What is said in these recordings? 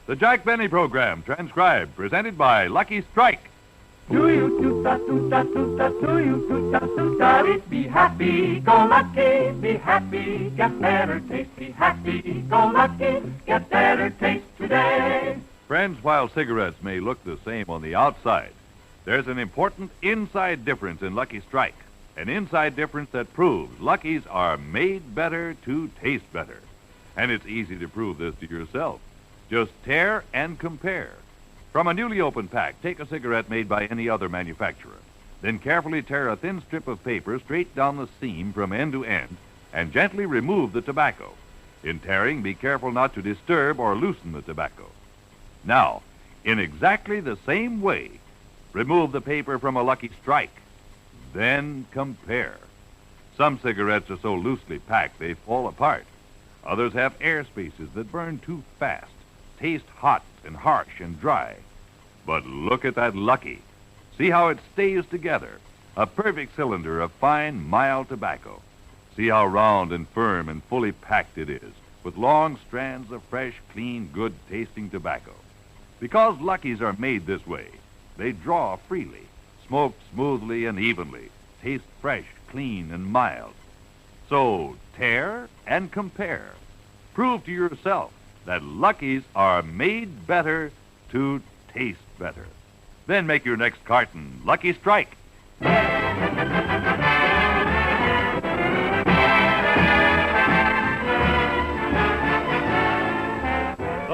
The Jack Benny Program, transcribed, presented by Lucky Strike. Do you toot-a-toot-a-toot-a, do you toot-a-toot-a, be happy, go lucky, be happy, get better taste, be happy, go lucky, get better taste today. Friends, while cigarettes may look the same on the outside, there's an important inside difference in Lucky Strike. An inside difference that proves Luckies are made better to taste better. And it's easy to prove this to yourself. Just tear and compare. From a newly opened pack, take a cigarette made by any other manufacturer. Then carefully tear a thin strip of paper straight down the seam from end to end and gently remove the tobacco. In tearing, be careful not to disturb or loosen the tobacco. Now, in exactly the same way, remove the paper from a Lucky Strike. Then compare. Some cigarettes are so loosely packed they fall apart. Others have air spaces that burn too fast, taste hot and harsh and dry. But look at that Lucky. See how it stays together. A perfect cylinder of fine, mild tobacco. See how round and firm and fully packed it is, with long strands of fresh, clean, good-tasting tobacco. Because Luckies are made this way, they draw freely, smoke smoothly and evenly, taste fresh, clean, and mild. So, tear and compare. Prove to yourself that Luckies are made better to taste better. Then make your next carton Lucky Strike. The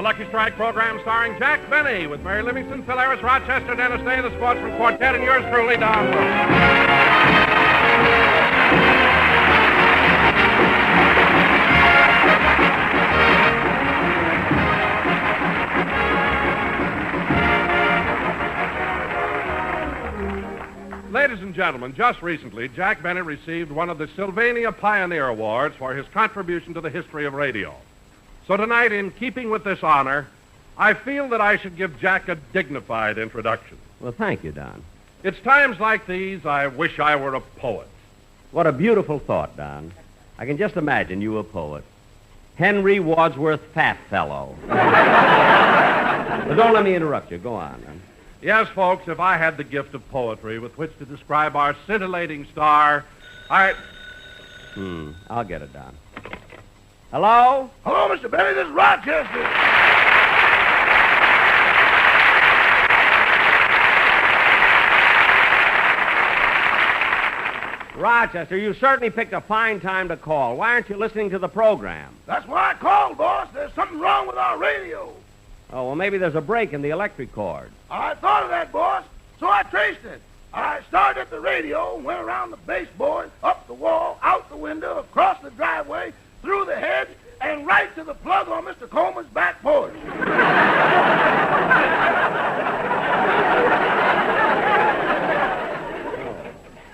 Lucky Strike program starring Jack Benny with Mary Livingston, Phil Harris, Rochester, Dennis Day, the Sportsman Quartet, and yours truly, Don Wilson. Ladies and gentlemen, just recently, Jack Benny received one of the Sylvania Pioneer Awards for his contribution to the history of radio. So tonight, in keeping with this honor, I feel that I should give Jack a dignified introduction. Well, thank you, Don. It's times like these I wish I were a poet. What a beautiful thought, Don. I can just imagine you a poet. Henry Wadsworth Fatfellow. But don't let me interrupt you. Go on, Don. Yes, folks, if I had the gift of poetry with which to describe our scintillating star, I'll get it, Don. Hello? Hello, Mr. Benny. This is Rochester. Rochester, you certainly picked a fine time to call. Why aren't you listening to the program? That's why I called, boss. There's something wrong with our radio. Oh, well, maybe there's a break in the electric cord. I thought of that, boss, so I traced it. I started at the radio, went around the baseboard, up the wall, out the window, across the driveway, through the hedge, and right to the plug on Mr. Coleman's back porch.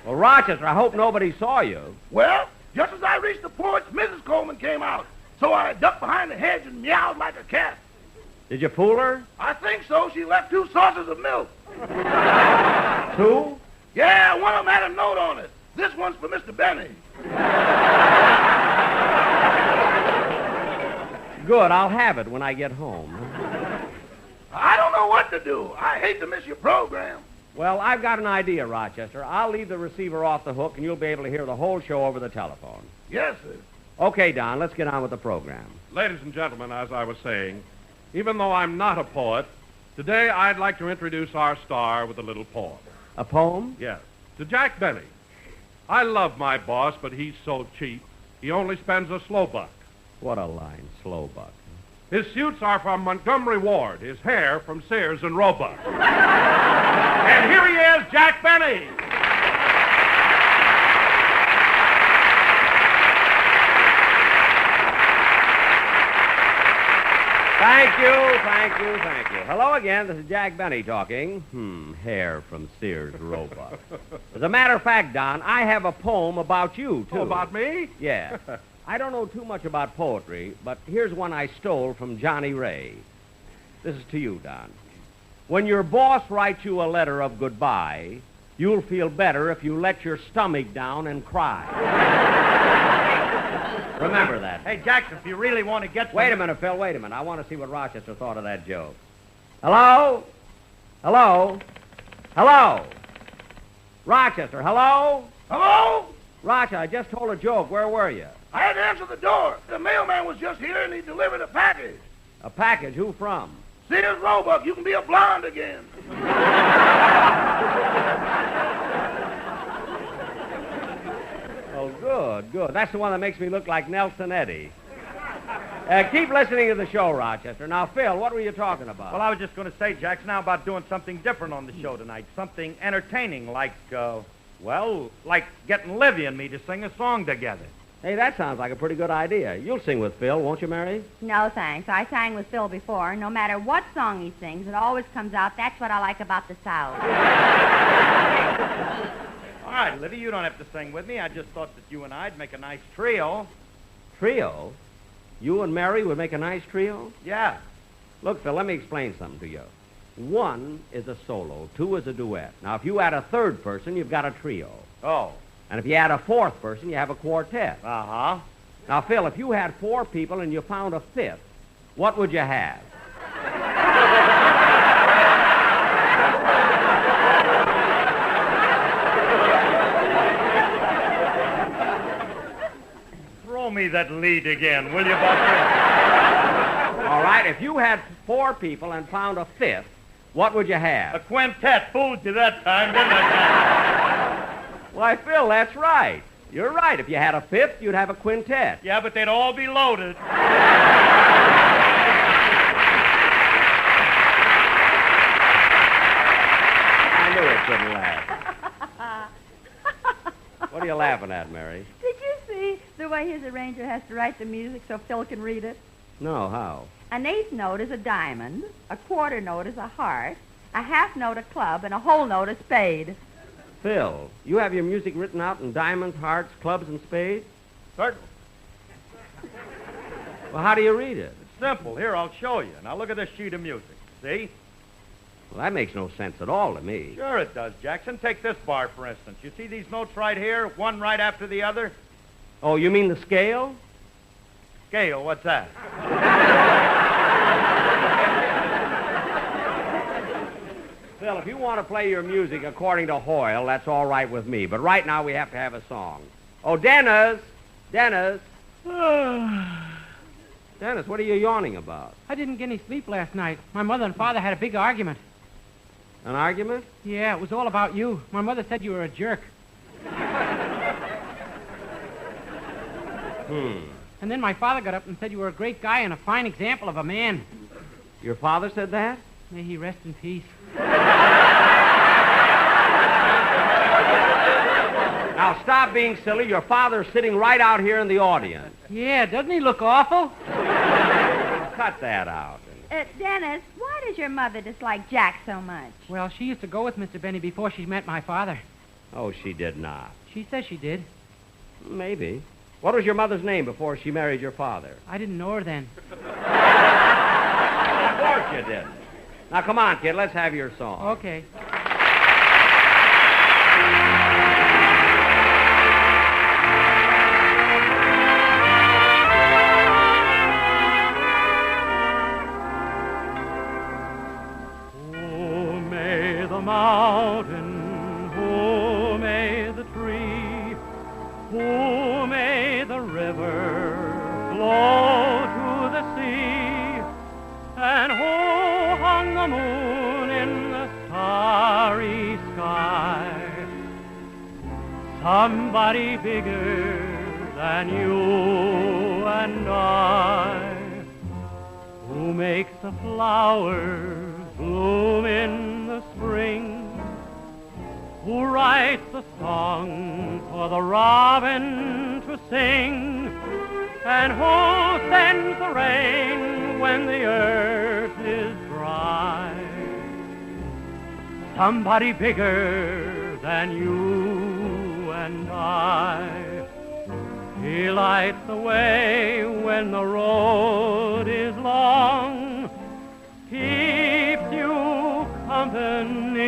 Well, Rochester, I hope nobody saw you. Well, just as I reached the porch, Mrs. Coleman came out. So I ducked behind the hedge and meowed like a cat. Did you fool her? I think so. She left 2 saucers of milk. 2? Yeah, one of them had a note on it. This one's for Mr. Benny. Good, I'll have it when I get home. I don't know what to do. I hate to miss your program. Well, I've got an idea, Rochester. I'll leave the receiver off the hook, and you'll be able to hear the whole show over the telephone. Yes, sir. Okay, Don, let's get on with the program. ladies and gentlemen, as I was saying, even though I'm not a poet, today I'd like to introduce our star with a little poem. A poem? Yes. To Jack Benny. I love my boss, but he's so cheap. He only spends a slow buck. What a line, slow buck. His suits are from Montgomery Ward. His hair from Sears and Roebuck. And here he is, Jack Benny. Thank you. Hello again, this is Jack Benny talking. Hair from Sears Roebuck. As a matter of fact, Don, I have a poem about you, too. Oh, about me? Yeah. I don't know too much about poetry, but here's one I stole from Johnny Ray. This is to you, Don. When your boss writes you a letter of goodbye, you'll feel better if you let your stomach down and cry. Remember that. Hey, Jackson, if you really want to get... Wait a minute, Phil, wait a minute. I want to see what Rochester thought of that joke. Hello? Hello? Hello? Rochester, hello? Hello? Rochester, I just told a joke. Where were you? I had to answer the door. The mailman was just here, and he delivered a package. A package? Who from? Sears Roebuck, you can be a blonde again. Oh, good, good. That's the one that makes me look like Nelson Eddy. Keep listening to the show, Rochester. Now, Phil, what were you talking about? Well, I was just going to say, Jackson, now about doing something different on the show tonight. Something entertaining, like getting Livy and me to sing a song together. Hey, that sounds like a pretty good idea. You'll sing with Phil, won't you, Mary? No, thanks. I sang with Phil before. No matter what song he sings, it always comes out. That's what I like about the South. All right, Livy, you don't have to sing with me. I just thought that you and I'd make a nice trio. Trio? You and Mary would make a nice trio? Yeah. Look, Phil, let me explain something to you. One is a solo, two is a duet. Now, if you add a third person, you've got a trio. Oh. And if you add a fourth person, you have a quartet. Uh-huh. Now, Phil, if you had four people and you found a fifth, what would you have? Throw me that lead again, will you, Buster? All right, if you had four people and found a fifth, what would you A have? quintet. Fooled you that time, didn't I? Why, Phil, that's right. You're right. If you had a fifth, you'd have a quintet. Yeah, but they'd all be loaded. I knew it couldn't laugh. What are you laughing at, Mary? Did you see the way his arranger has to write the music so Phil can read it? No, how? An eighth note is a diamond, a quarter note is a heart, a half note a club, and a whole note a spade. Phil, you have your music written out in diamonds, hearts, clubs, and spades? Certainly. Well, how do you read it? It's simple. Here, I'll show you. Now, look at this sheet of music. See? Well, that makes no sense at all to me. Sure it does, Jackson. Take this bar, for instance. You see these notes right here, one right after the other? Oh, you mean the scale? Scale, what's that? Phil, if you want to play your music according to Hoyle, that's all right with me. But right now we have to have a song. Oh, Dennis! Dennis! Dennis, what are you yawning about? I didn't get any sleep last night. My mother and father had a big argument. An argument? Yeah, it was all about you. My mother said you were a jerk. And then my father got up and said you were a great guy and a fine example of a man. Your father said that? May he rest in peace. Now, stop being silly. Your father's sitting right out here in the audience. Yeah, doesn't he look awful? Cut that out. Dennis, why does your mother dislike Jack so much? Well, she used to go with Mr. Benny before she met my father. Oh, she did not. She says she did. Maybe. What was your mother's name before she married your father? I didn't know her then. Of course you didn't. Now, come on, kid. Let's have your song. Okay. Oh, may the mountain, oh, may the tree, oh, may the river flow to the sea, and oh, hung the moon in the starry sky. Somebody bigger than you and I, who makes the flowers bloom in the spring, who writes the song for the robin to sing, and who sends the rain when the earth is dry. Somebody bigger than you and I. He lights the way when the road is long, keeps you company,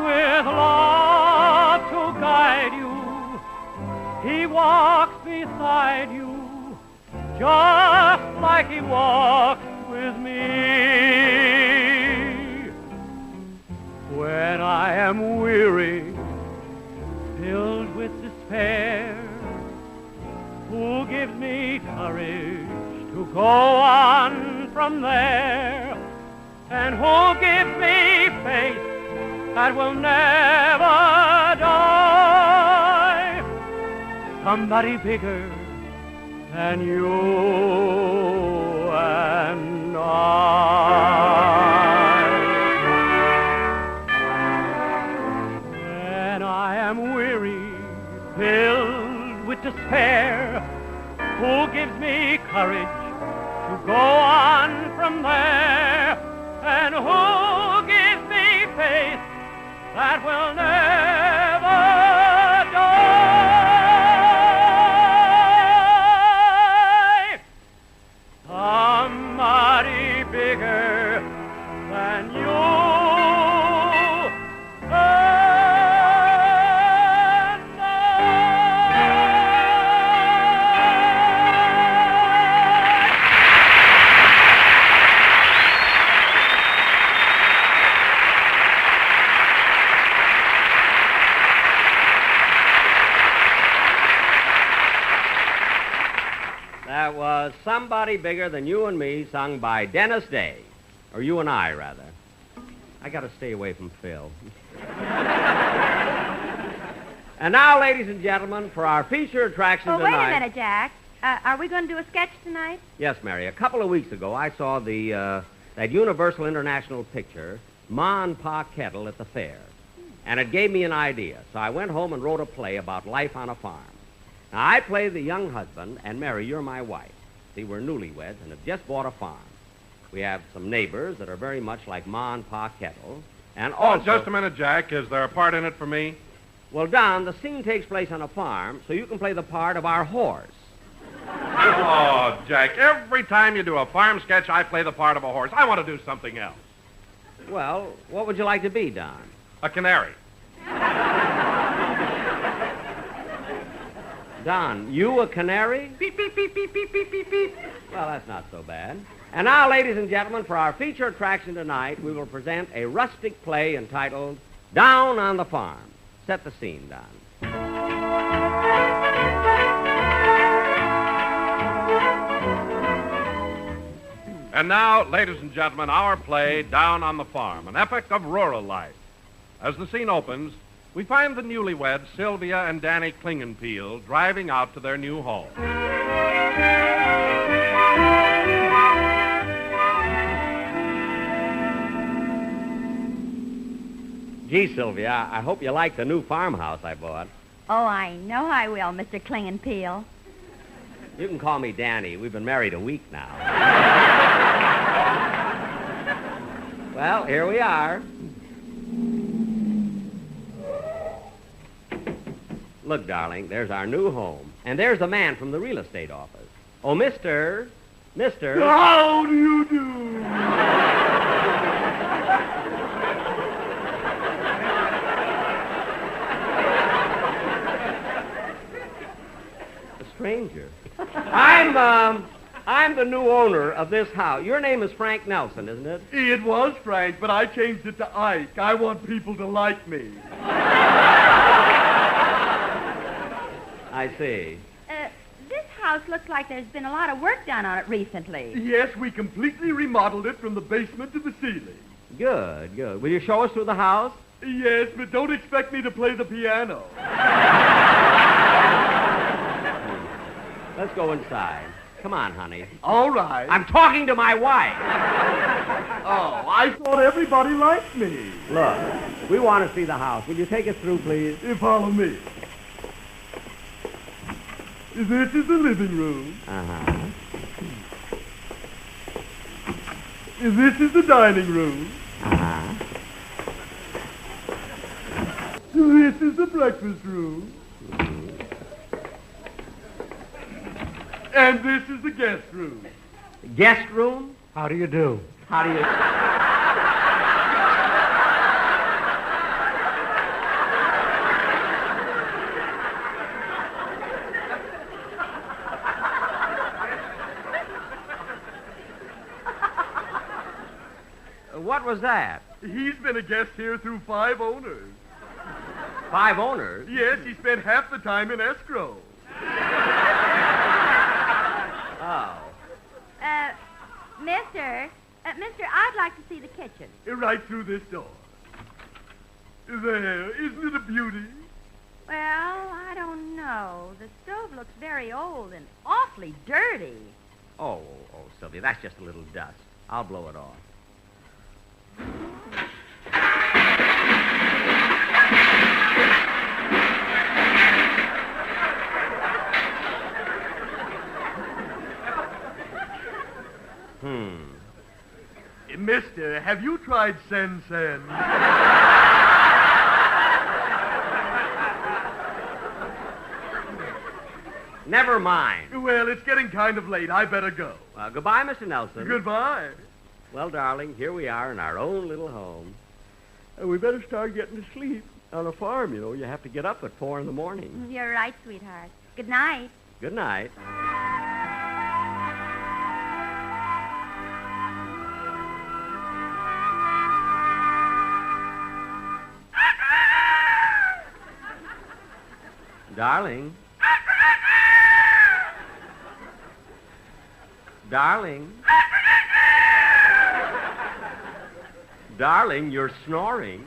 with love to guide you. He like he walks with me. When I am weary, filled with despair, who gives me courage to go on from there? And who gives me faith that will never die? Somebody bigger than you and I. When I am weary, filled with despair, who gives me courage to go on from there? And who gives me faith that will never die? Somebody bigger than you. That was Somebody Bigger Than You and Me, sung by Dennis Day. Or you and I, rather. I got to stay away from Phil. And now, ladies and gentlemen, for our feature attraction Oh, tonight. wait a minute, Jack. Are we going to do a sketch tonight? Yes, Mary. A couple of weeks ago, I saw that Universal International picture, Ma and Pa Kettle, at the fair. And it gave me an idea. So I went home and wrote a play about life on a farm. Now, I play the young husband, and Mary, you're my wife. See, we're newlyweds and have just bought a farm. We have some neighbors that are very much like Ma and Pa Kettle. And also... Oh, just a minute, Jack. Is there a part in it for me? Well, Don, the scene takes place on a farm, so you can play the part of our horse. Oh, Jack, every time you do a farm sketch, I play the part of a horse. I want to do something else. Well, what would you like to be, Don? A canary. Don, you a canary? Beep, beep, beep, beep, beep, beep, beep, beep. Well, that's not so bad. And now, ladies and gentlemen, for our feature attraction tonight, we will present a rustic play entitled Down on the Farm. Set the scene, Don. And now, ladies and gentlemen, our play, Down on the Farm, an epic of rural life. As the scene opens, we find the newlyweds, Sylvia and Danny Klingenpeel, driving out to their new home. Gee, Sylvia, I hope you like the new farmhouse I bought. Oh, I know I will, Mr. Klingenpeel. You can call me Danny. We've been married a week now. Well, here we are. Look, darling, there's our new home. And there's the man from the real estate office. Oh, Mr. How do you do? A stranger. I'm the new owner of this house. Your name is Frank Nelson, isn't it? It was Frank, but I changed it to Ike. I want people to like me. I see. This house looks like there's been a lot of work done on it recently. Yes, we completely remodeled it from the basement to the ceiling. Good, good. Will you show us through the house? Yes, but don't expect me to play the piano. Let's go inside. Come on, honey. All right. I'm talking to my wife. Oh, I thought everybody liked me. Look, we want to see the house. Will you take us through, please? Follow me. This is the living room. Uh-huh. This is the dining room. Uh-huh. This is the breakfast room. And this is the guest room. Guest room? How do you do? How do you... What was that? He's been a guest here through 5 owners. 5 owners? Yes, he spent half the time in escrow. Oh. Mister, I'd like to see the kitchen. Right through this door. There, isn't it a beauty? Well, I don't know. The stove looks very old and awfully dirty. Oh, Sylvia, that's just a little dust. I'll blow it off. Mister, have you tried Sen-Sen? Never mind. Well, it's getting kind of late. I better go. Goodbye, Mr. Nelson. Goodbye. Well, darling, here we are in our own little home. We better start getting to sleep. On a farm, you know, you have to get up At 4 in the morning. You're right, sweetheart. Good night. Good night. Darling. Darling. Darling, you're snoring.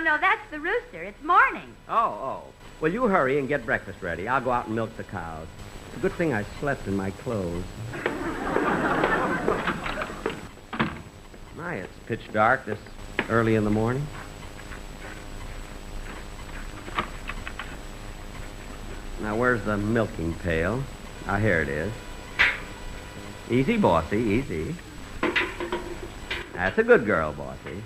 No, that's the rooster. It's morning. Oh. Well, you hurry and get breakfast ready. I'll go out and milk the cows. It's a good thing I slept in my clothes. My, it's pitch dark this early in the morning. Now, where's the milking pail? Ah, here it is. Easy, bossy, easy. That's a good girl, bossy.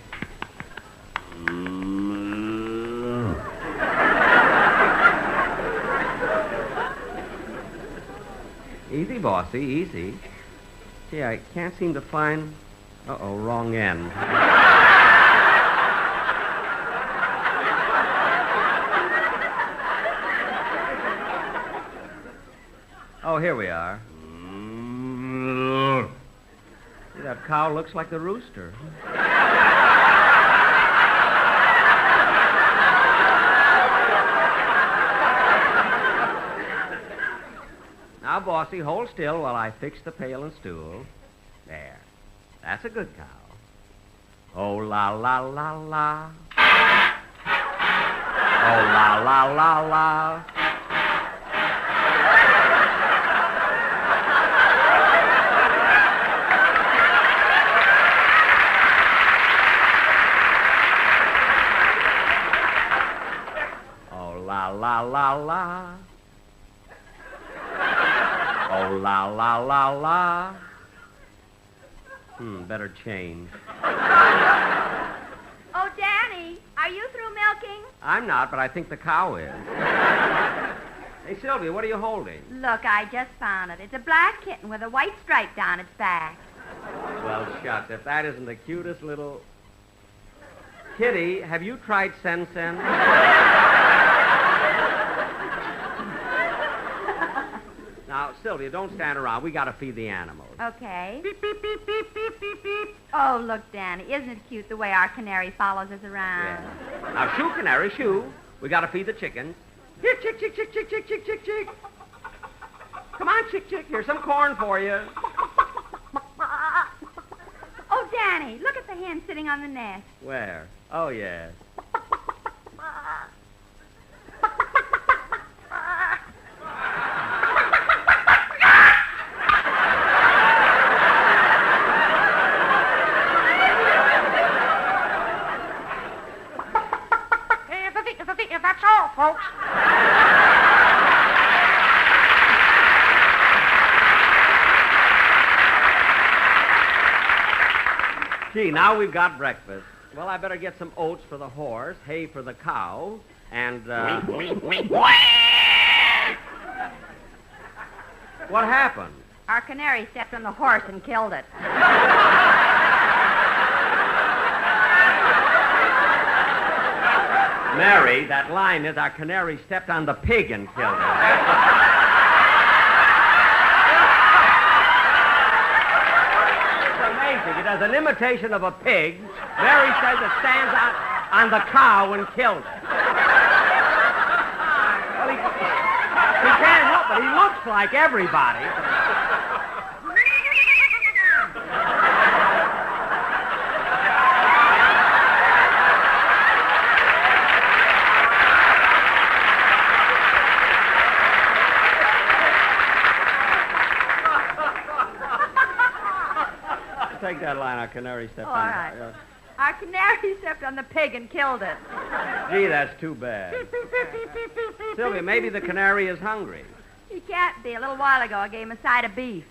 Easy, bossy, easy. Gee, I can't seem to find... Uh-oh, wrong end. Oh, here we are. See, that cow looks like the rooster. Now, bossy, hold still while I fix the pail and stool. There. That's a good cow. Oh, la, la, la, la. Oh, la, la, la, la. Oh, la, la, la, la. Oh, la, la, la, la. Better change. Oh, Danny, are you through milking? I'm not, but I think the cow is. Hey, Sylvia, what are you holding? Look, I just found it. It's a black kitten with a white stripe down its back. Well, shucks, if that isn't the cutest little... Kitty, have you tried Sen-Sen? Now, Sylvia, don't stand around. We got to feed the animals. Okay. Beep, beep, beep, beep, beep, beep, beep. Oh, look, Danny, isn't it cute the way our canary follows us around? Yeah. Now, shoo, canary, shoo. We got to feed the chickens. Here, chick, chick, chick, chick, chick, chick, chick, chick. Come on, chick, chick. Here's some corn for you. Oh, Danny, look at the hen sitting on the nest. Where? Oh, yes. That's all, folks. Gee, now we've got breakfast. Well, I better get some oats for the horse, hay for the cow, and, What happened? Our canary stepped on the horse and killed it. Mary, that line is our canary stepped on the pig and killed it. It's as an imitation of a pig, Mary says it stands on the cow and killed it. Well, he can't help it. He looks like everybody. Take that line, our canary stepped All on right. it. Our canary stepped on the pig and killed it. Gee, that's too bad. Sylvia, maybe the canary is hungry. He can't be. A little while ago, I gave him a side of beef.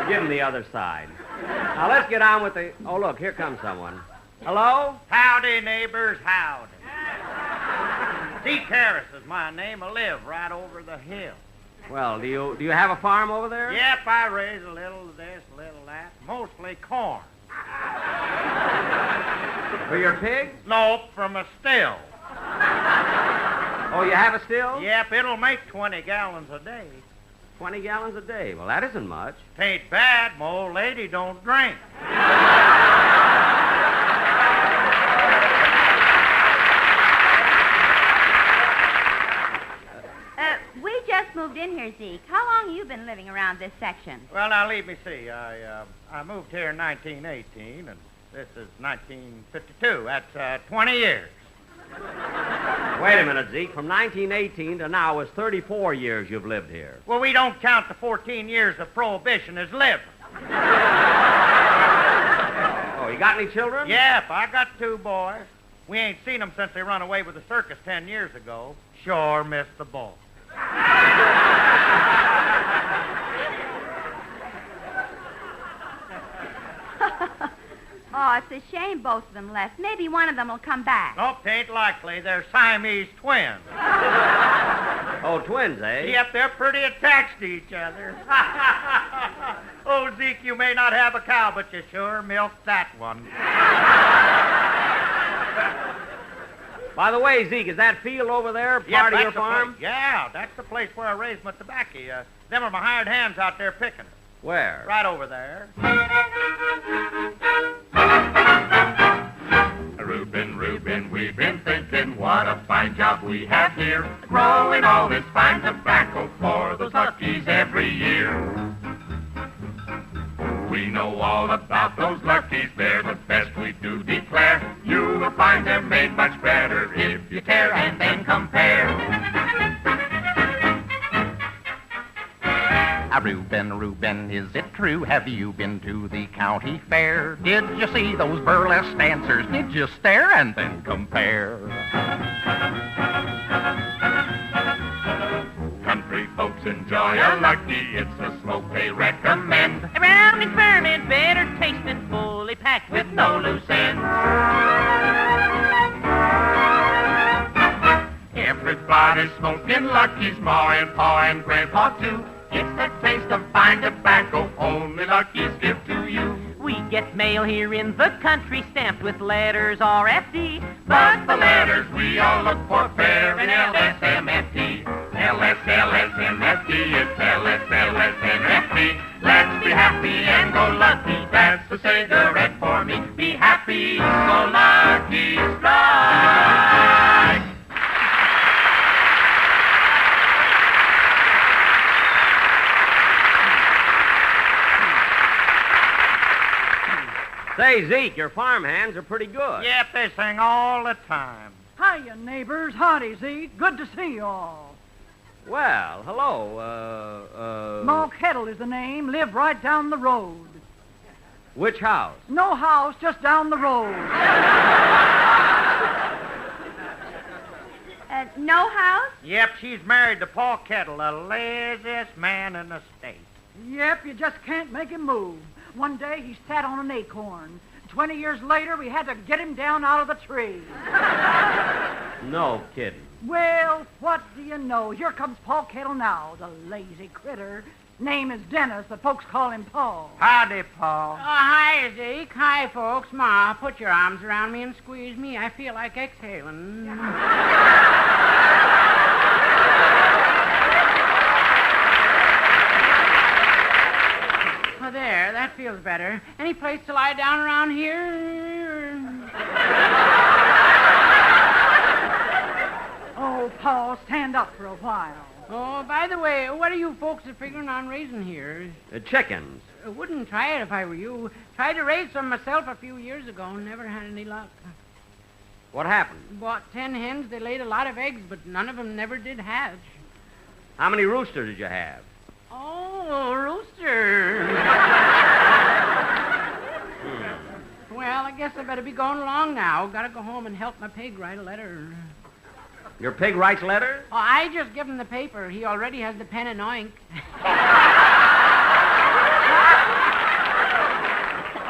Give him the other side. Now, let's get on with the... Oh, look, here comes someone. Hello? Howdy, neighbors, howdy. Zeke Harris is my name. I live right over the hill. Well, do you have a farm over there? Yep, I raise a little of this, a little of that. Mostly corn. For your pigs? Nope, from a still. Oh, you have a still? Yep, it'll make 20 gallons a day. 20 gallons a day. Well, that isn't much. Tain't bad. My old lady don't drink. We just moved in here, Zeke. How long you been living around this section? Well, now, let me see. I moved here in 1918, and this is 1952. That's 20 years. Wait a minute, Zeke. From 1918 to now is 34 years you've lived here. Well, we don't count the 14 years of Prohibition as living. Oh, you got any children? Yep, I got 2 boys. We ain't seen them since they run away with the circus 10 years ago. Sure missed the ball. Oh, it's a shame both of them left. Maybe one of them will come back. Nope, tain't likely. They're Siamese twins. Oh, twins, eh? Yep, they're pretty attached to each other. Oh, Zeke, you may not have a cow, but you sure milked that one. By the way, Zeke, is that field over there Yep, part of that's your the farm? place. Yeah, that's the place where I raise my tobacco. Them are my hired hands out there picking it. Where? Right over there. Reuben, we've been thinking what a fine job we have here, growing all this fine tobacco for those luckies every year. We know all about those luckies, they're the best, we do declare. You will find they're made much better if you tear and then compare. Reuben, is it true? Have you been to the county fair? Did you see those burlesque dancers? Did you stare and then compare? Country folks enjoy a lucky, it's a smoke they recommend. Around and firm and better tasting, fully packed with no loose ends. Everybody's smoking Lucky's, Ma and Pa and Grandpa too. It's the taste of fine tobacco only Lucky's give to you. We get mail here in the country stamped with letters RFD. But the letters we all look for fair in LSMFT. LSLSMFT, it's LSLSMFT. Let's be happy and go lucky, that's the cigarette for me. Be happy, go lucky, strike! Say, Zeke, your farm hands are pretty good. Yep, they sing all the time. Hiya, neighbors. Howdy, Zeke. Good to see you all. Well, hello. Ma Kettle is the name. Live right down the road. Which house? No house, just down the road. No house? Yep, she's married to Paul Kettle, the laziest man in the state. Yep, you just can't make him move. One day he sat on an acorn. 20 years later, we had to get him down out of the tree. No kidding. Well, what do you know? Here comes Paul Kettle now, the lazy critter. Name is Dennis, but folks call him Paul. Howdy, Paul. Oh, hi, Zeke. Hi, folks. Ma, put your arms around me and squeeze me. I feel like exhaling. Oh, there. that feels better. Any place to lie down around here? Oh, Paul, stand up for a while. Oh, by the way, what are you folks figuring on raising here? Chickens. I wouldn't try it if I were you. Tried to raise some myself a few years ago. Never had any luck. What happened? Bought 10 hens. They laid a lot of eggs, but none of them never did hatch. How many roosters did you have? Oh, rooster. Well, I guess I better be going along now. Gotta go home and help my pig write a letter. Your pig writes letters? Oh, I just give him the paper. He already has the pen and ink.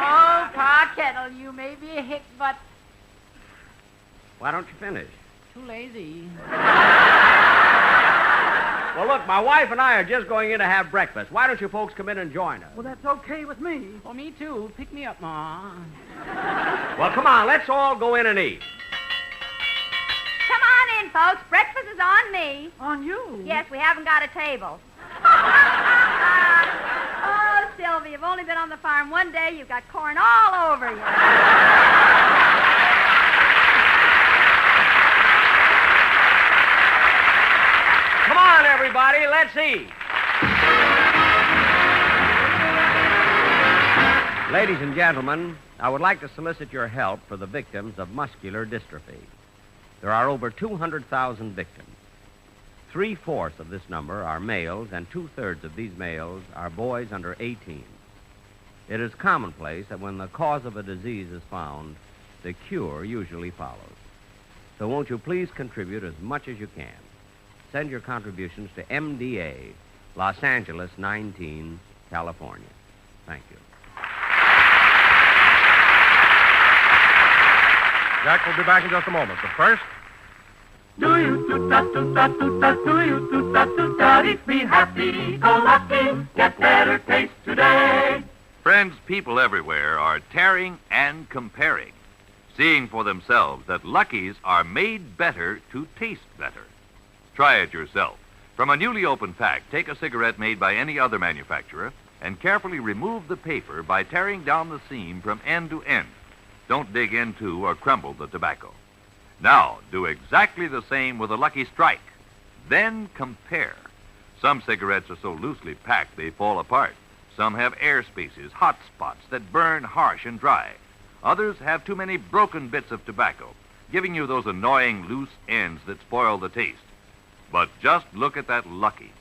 Oh, Pa Kettle, you may be a hick, but... Why don't you finish? Too lazy. Well, look, my wife and I are just going in to have breakfast. Why don't you folks come in and join us? Well, that's okay with me. Oh, me too. Pick me up, Ma. Well, come on, let's all go in and eat. Come on in, folks. Breakfast is on me. On you? Yes, we haven't got a table. Oh, Sylvia, you've only been on the farm one day. You've got corn all over you. Come on, everybody, let's eat. Ladies and gentlemen, I would like to solicit your help for the victims of muscular dystrophy. There are over 200,000 victims. 3/4 of this number are males, and 2/3 of these males are boys under 18. It is commonplace that when the cause of a disease is found, the cure usually follows. So won't you please contribute as much as you can? Send your contributions to MDA, Los Angeles 19, California. Thank you. Jack will be back in just a moment, but first... Do you toot-ta-toot-ta-toot-ta, do you toot-ta-toot-ta, be happy, go lucky, get better taste today. Friends, people everywhere are tearing and comparing, seeing for themselves that Lucky's are made better to taste better. Try it yourself. From a newly opened pack, take a cigarette made by any other manufacturer and carefully remove the paper by tearing down the seam from end to end. Don't dig into or crumble the tobacco. Now, do exactly the same with a Lucky Strike. Then compare. Some cigarettes are so loosely packed they fall apart. Some have air spaces, hot spots that burn harsh and dry. Others have too many broken bits of tobacco, giving you those annoying loose ends that spoil the taste. But just look at that Lucky.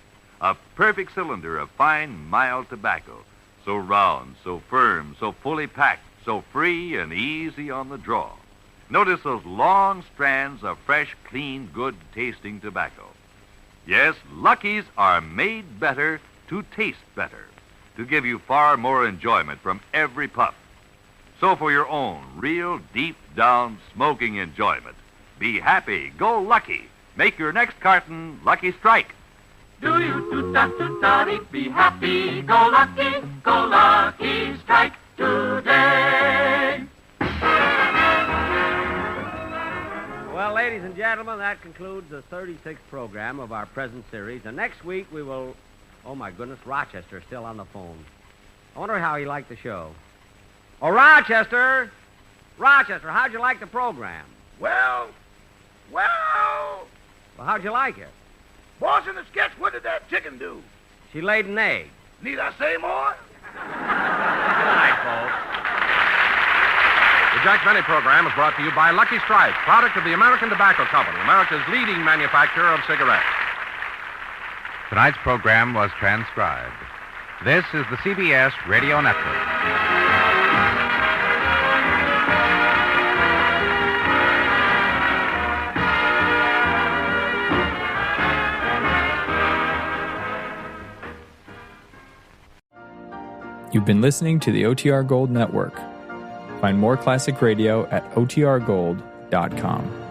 A perfect cylinder of fine, mild tobacco. So round, so firm, so fully packed, so free and easy on the draw. Notice those long strands of fresh, clean, good-tasting tobacco. Yes, Lucky's are made better to taste better, to give you far more enjoyment from every puff. So for your own real, deep-down smoking enjoyment, be happy, go Lucky. Make your next carton Lucky Strike. Do you toot-ta-toot-ta, be happy, go Lucky Strike today. Well, ladies and gentlemen, that concludes the 36th program of our present series. And next week we will... Oh, my goodness, Rochester's still on the phone. I wonder how he liked the show. Oh, Rochester! Rochester, how'd you like the program? Well, Well, how'd you like it? boss, in the sketch, what did that chicken do? She laid an egg. Need I say more? Good night, folks. The Jack Benny program is brought to you by Lucky Strike, product of the American Tobacco Company, America's leading manufacturer of cigarettes. Tonight's program was transcribed. This is the CBS Radio Network. You've been listening to the OTR Gold Network. Find more classic radio at otrgold.com.